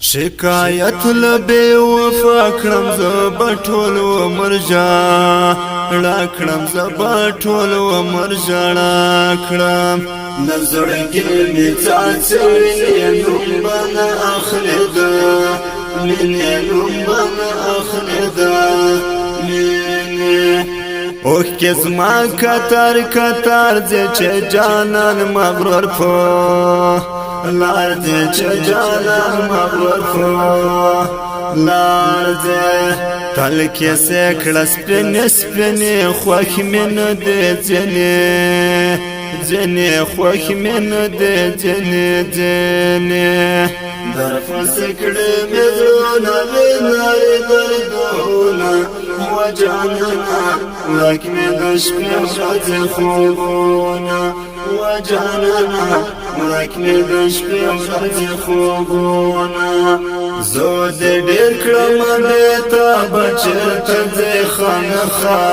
شکایت لبی وفا کړم زه ټول عمر ژړا کړم زه ټول عمر ژړا کړم نظرګي می څاڅوي نوم بنا اخلي دا مینه نوم بنا اخلي دا مینه اوه کس ما کتر کتر چې جانان مغرور پو لار دې چې جانان مغرور پو لار دې تل کې سکړه سپینې سپینې خوښ مې نه دې ځنې خوښ مې نه دې ځنې در فسکړه مې زړونه وینارې دردونه و جانانا ورک مې د شپې ورځې خوبونه و جانانا ورک مې د شپې ورځې خوبونه زه دې ډېر کړم بېتا بچرته ځې خانخا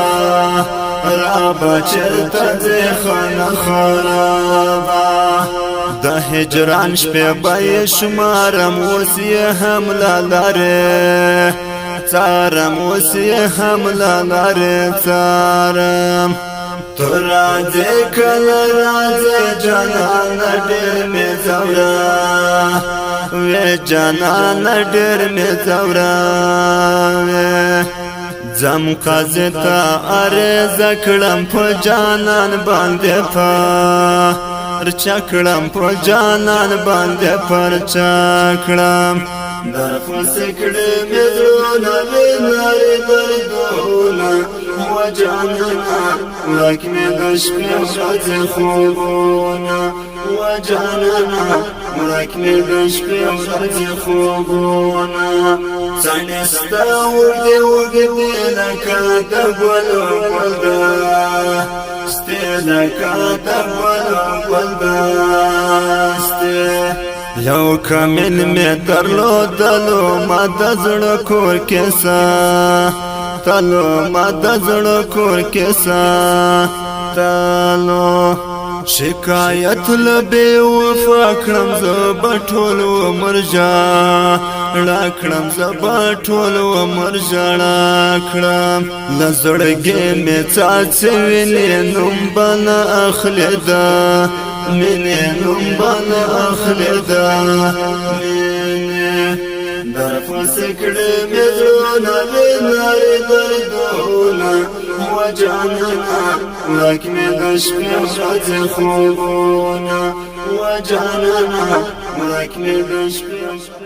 را بچرته ځې خانخا رابا د هجران شپې به یې شمارم اوس یې هم لالارې څارم اوس یې هم لالارې څارم تو راځې کله راځې جانانه ډېر مې ځوره وې جانانه ډېر مې ځوره ځم قاضي ته عرضه کړم په جانان باندې پرچا کړم په جانان باندې پرچا کړم در فسې کړې مې زړونه وینارې دردونه و جانانا ورک مې د شپې ورځې خوبونه و جانانا ورک مې د شپې ورځې خوبونه څڼې ستا اوږدې اوږدې لکه د ګلو ګل ده ستې لکه د ګلو ګل ده ستې یو کمین می درلودلو ما د زړه کور کې ساتلو ما د زړه کور کې ساتلو شکایت لبی وفا کړم زه ټول عمر ژړا کړم زه ټول عمر ژړا کړم له زړګي مې څاڅوي نوم بنا اخلي دا مینه نوم بنا اخلي دا مینه در فسې کړې مې زړونه وینارې دردونه و جانانا ورک مې د شپې ورځې خوبونه و جانانا ورک مې د شپې